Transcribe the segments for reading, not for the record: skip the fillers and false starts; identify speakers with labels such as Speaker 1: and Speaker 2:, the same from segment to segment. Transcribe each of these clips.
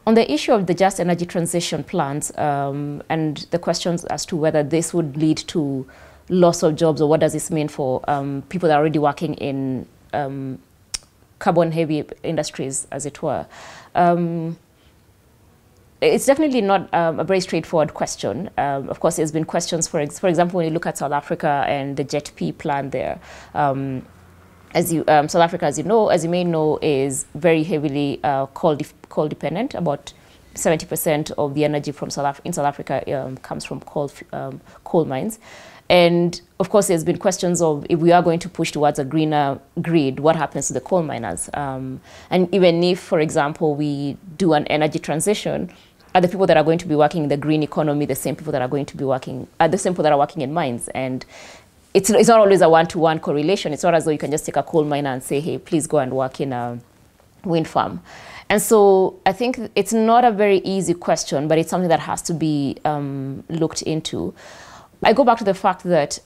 Speaker 1: On the issue of the just energy transition plans and the questions as to whether this would lead to loss of jobs or what does this mean for people that are already working in carbon-heavy industries, as it were, it's definitely not a very straightforward question. Of course, there's been questions, for example, when you look at South Africa and the JET-P plan there. South Africa, as you may know, is very heavily coal dependent. About 70% of the energy from in South Africa comes from coal mines. And of course, there's been questions of if we are going to push towards a greener grid, what happens to the coal miners? And even if, for example, we do an energy transition, are the people that are going to be working in the green economy the same people that are going to be working, the same people that are working in mines? And it's not always a one-to-one correlation. It's not as though you can just take a coal miner and say, hey, please go and work in a wind farm. And so I think it's not a very easy question, but it's something that has to be looked into. I go back to the fact that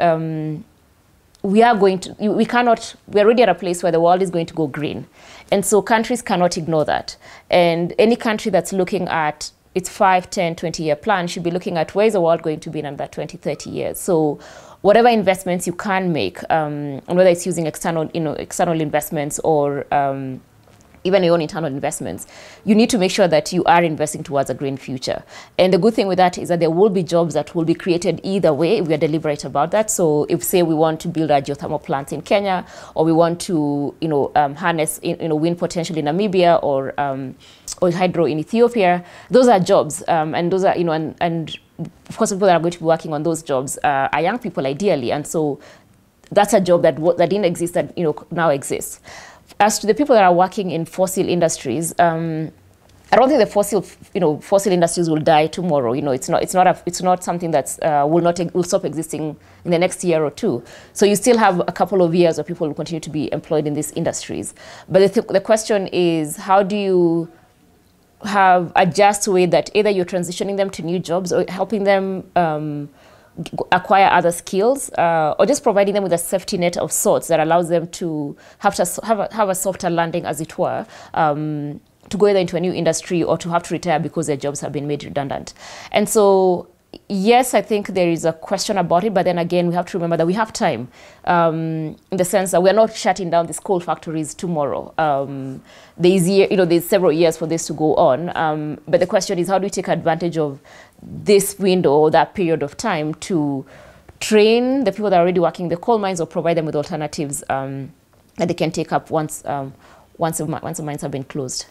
Speaker 1: we're already at a place where the world is going to go green. And so countries cannot ignore that. And any country that's looking at its 5, 10, 20-year plan should be looking at where is the world going to be in another 20, 30 years. So whatever investments you can make, and whether it's using external investments or even your own internal investments, you need to make sure that you are investing towards a green future. And the good thing with that is that there will be jobs that will be created either way if we are deliberate about that. So if, say, we want to build a geothermal plant in Kenya, or we want to, harness, wind potential in Namibia, or hydro in Ethiopia, those are jobs, and those are, and of course, people that are going to be working on those jobs are young people, ideally, and so that's a job that didn't exist that now exists. As to the people that are working in fossil industries, I don't think the fossil industries will die tomorrow. It's not something that's will stop existing in the next year or two. So you still have a couple of years where people will continue to be employed in these industries. But the question is, how do you have a just way that either you're transitioning them to new jobs or helping them acquire other skills, or just providing them with a safety net of sorts that allows them to have a softer landing, as it were, to go either into a new industry or to have to retire because their jobs have been made redundant. And so, yes, I think there is a question about it, but then again, we have to remember that we have time, in the sense that we are not shutting down these coal factories tomorrow. There's several years for this to go on, but the question is, how do we take advantage of this window or that period of time to train the people that are already working in the coal mines or provide them with alternatives that they can take up once the mines have been closed.